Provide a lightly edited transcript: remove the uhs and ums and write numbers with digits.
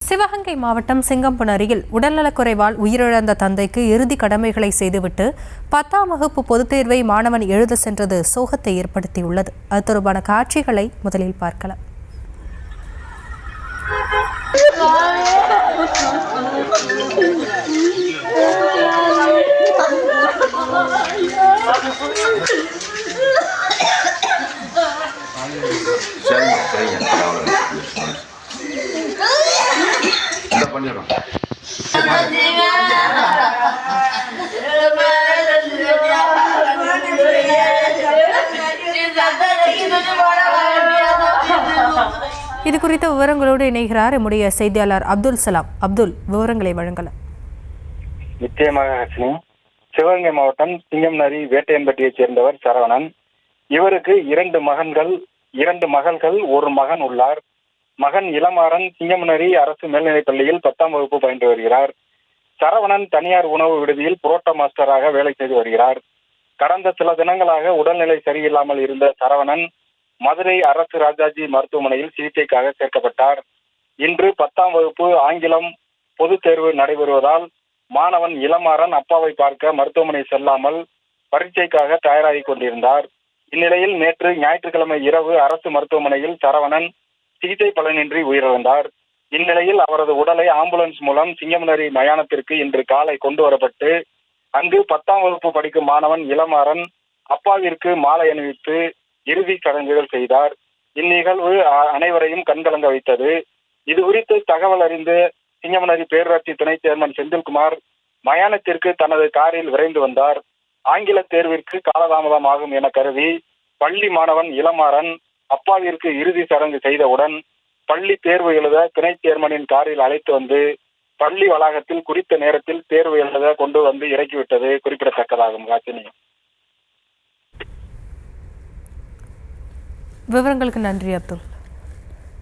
சிவகங்கை மாவட்டம் சிங்கம்புணரியில் உடல்நலக்குறைவால் உயிரிழந்த தந்தைக்கு இறுதி கடமைகளை செய்துவிட்டு 10ஆம் வகுப்பு பொதுத் தேர்வை மாணவன் எழுத சென்றது சோகத்தை ஏற்படுத்தியுள்ளது. அது தொடர்பான காட்சிகளை முதலில் பார்க்கலாம். இது குறித்த விவரங்களோடு இணைகிறார் நம்முடைய செய்தியாளர் அப்துல் சலாம். அப்துல், விவரங்களை வழங்கலாம். நிச்சயமாக ஹஸ்னி. சிவகங்கை மாவட்டம் சிங்கம்நரி வேட்டையன்பட்டியைச் சேர்ந்தவர் சரவணன். இவருக்கு இரண்டு மகள்கள், ஒரு மகன் உள்ளார். மகன் இளமாறன் சிங்கம்நரி அரசு மேல்நிலைப் பள்ளியில் 10ஆம் வகுப்பு பயின்று வருகிறார். சரவணன் தனியார் உணவு விடுதியில் புரோட்டா மாஸ்டராக வேலை செய்து வருகிறார். கடந்த சில தினங்களாக உடல்நிலை சரியில்லாமல் இருந்த சரவணன் மதுரை அரசு ராஜாஜி மருத்துவமனையில் சிகிச்சைக்காக சேர்க்கப்பட்டார். இன்று 10ஆம் வகுப்பு ஆங்கிலம் பொதுத் தேர்வு நடைபெறுவதால் மாணவன் இளமாறன் அப்பாவை பார்க்க மருத்துவமனை செல்லாமல் பரீட்சைக்காக தயாராகி கொண்டிருந்தார். இந்நிலையில் நேற்று ஞாயிற்றுக்கிழமை இரவு அரசு மருத்துவமனையில் சரவணன் சிகிச்சை பலனின்றி உயிரிழந்தார். இந்நிலையில் அவரது உடலை ஆம்புலன்ஸ் மூலம் சிங்கம்நரி மயானத்திற்கு இன்று காலை கொண்டு வரப்பட்டு அங்கு 10ஆம் வகுப்பு படிக்கும் மாணவன் இளமாறன் அப்பாவிற்கு மாலை அணிவித்து இறுதி சடங்குகள் செய்தார். இந்நிகழ்வு அனைவரையும் கண்கலங்க வைத்தது. இது குறித்து தகவல் அறிந்து சிங்கம்நரி பேரூராட்சி துணை சேர்மன் செந்தில்குமார் மயானத்திற்கு தனது காரில் விரைந்து வந்தார். ஆங்கில தேர்விற்கு காலதாமதம் ஆகும் என கருதி பள்ளி மாணவன் இளமாறன் அப்பாவிற்கு இறுதி சடங்கு செய்தவுடன் பள்ளி தேர்வு எழுத துணை சேர்மனின் காரில் அழைத்து வந்து பள்ளி வளாகத்தில் குறித்த நேரத்தில் தேர்வு எழுத கொண்டு வந்து இறக்கிவிட்டது குறிப்பிடத்தக்கதாகும். காட்சி. விவரங்களுக்கு நன்றி அப்துல்.